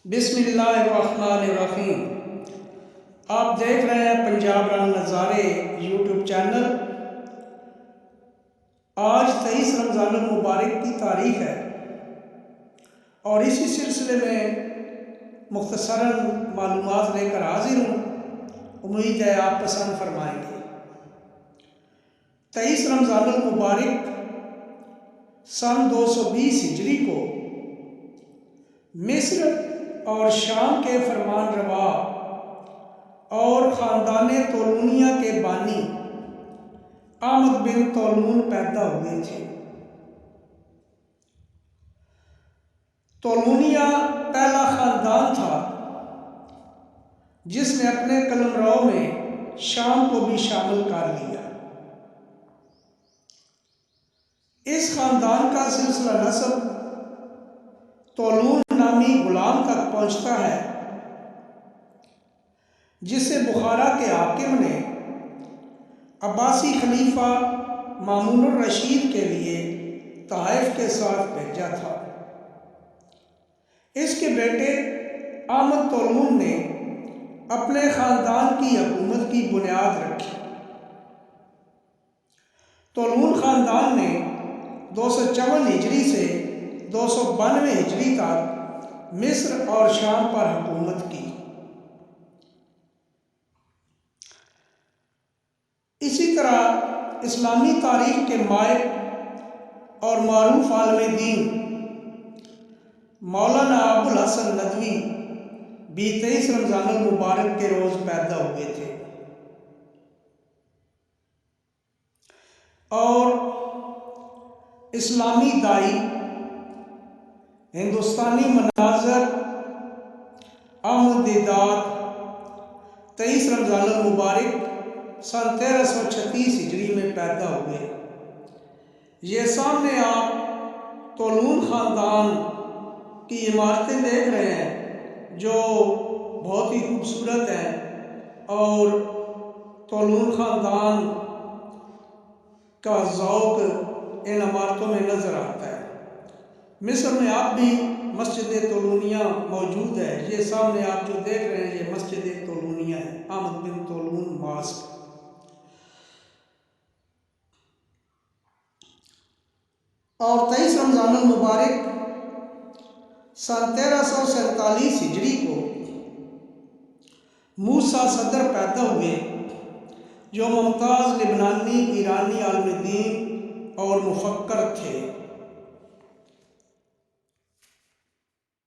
बिस्मिल्लाहिर्रहमानिर्रहीम। आप देख रहे हैं पंजाब रंग नज़ारे यूट्यूब चैनल। आज 23 रमज़ानुल मुबारक की तारीख है और इसी सिलसिले में मुख्तसरन मालूमात लेकर हाजिर हूँ। उम्मीद है आप पसंद फरमाएंगे। 23 रमज़ानुल मुबारक सन 220 हिजरी को मिस्र और शाम के फरमान रवा और ख़ानदान तोलूनिया के बानी अहमद बिन तोलून पैदा हुए थे। तोलूनिया पहला ख़ानदान था जिसने अपने कलमराव में शाम को भी शामिल कर लिया। इस ख़ानदान का सिलसिला नस्ब तोलून नामी गुलाम तक पहुँचता है जिसे बुखारा के हाकिम ने अब्बासी खलीफा मामूनुर रशीद के लिए ताइफ के साथ भेजा था। इसके बेटे अहमद तोलून ने अपने ख़ानदान की हुकूमत की बुनियाद रखी। तोलून ख़ानदान ने 254 हिजरी से 292 हिजरी तक मिस्र और शाम पर हुकूमत की। इसी तरह इस्लामी तारीख के माहिर और मारूफ आलिम दीन मौलाना अबुल हसन नदवी भी 23 रमज़ानुल मुबारक के रोज़ पैदा हुए थे और इस्लामी दाई हिंदुस्तानी मनाज़र अहमद दीदात 23 रमज़ानुल मुबारक सन 1336 हिजरी में पैदा हुए। ये सामने आप तोलून ख़ानदान की इमारतें देख रहे हैं जो बहुत ही खूबसूरत हैं और तोलून ख़ानदान का ज़ौक़ इन इमारतों में नज़र आता है। मिस्र में आप भी मस्जिद तोलूनिया मौजूद है। ये सामने आप जो देख रहे हैं ये मस्जिद तोलूनिया है, अहमद बिन तोलून मॉस्क। और 23 रमज़ानुल मुबारक सन 1347 हिजरी को मूसा सदर पैदा हुए जो मुमताज़ लिबनानी ईरानी आलिम दीन और मुफक्कर थे।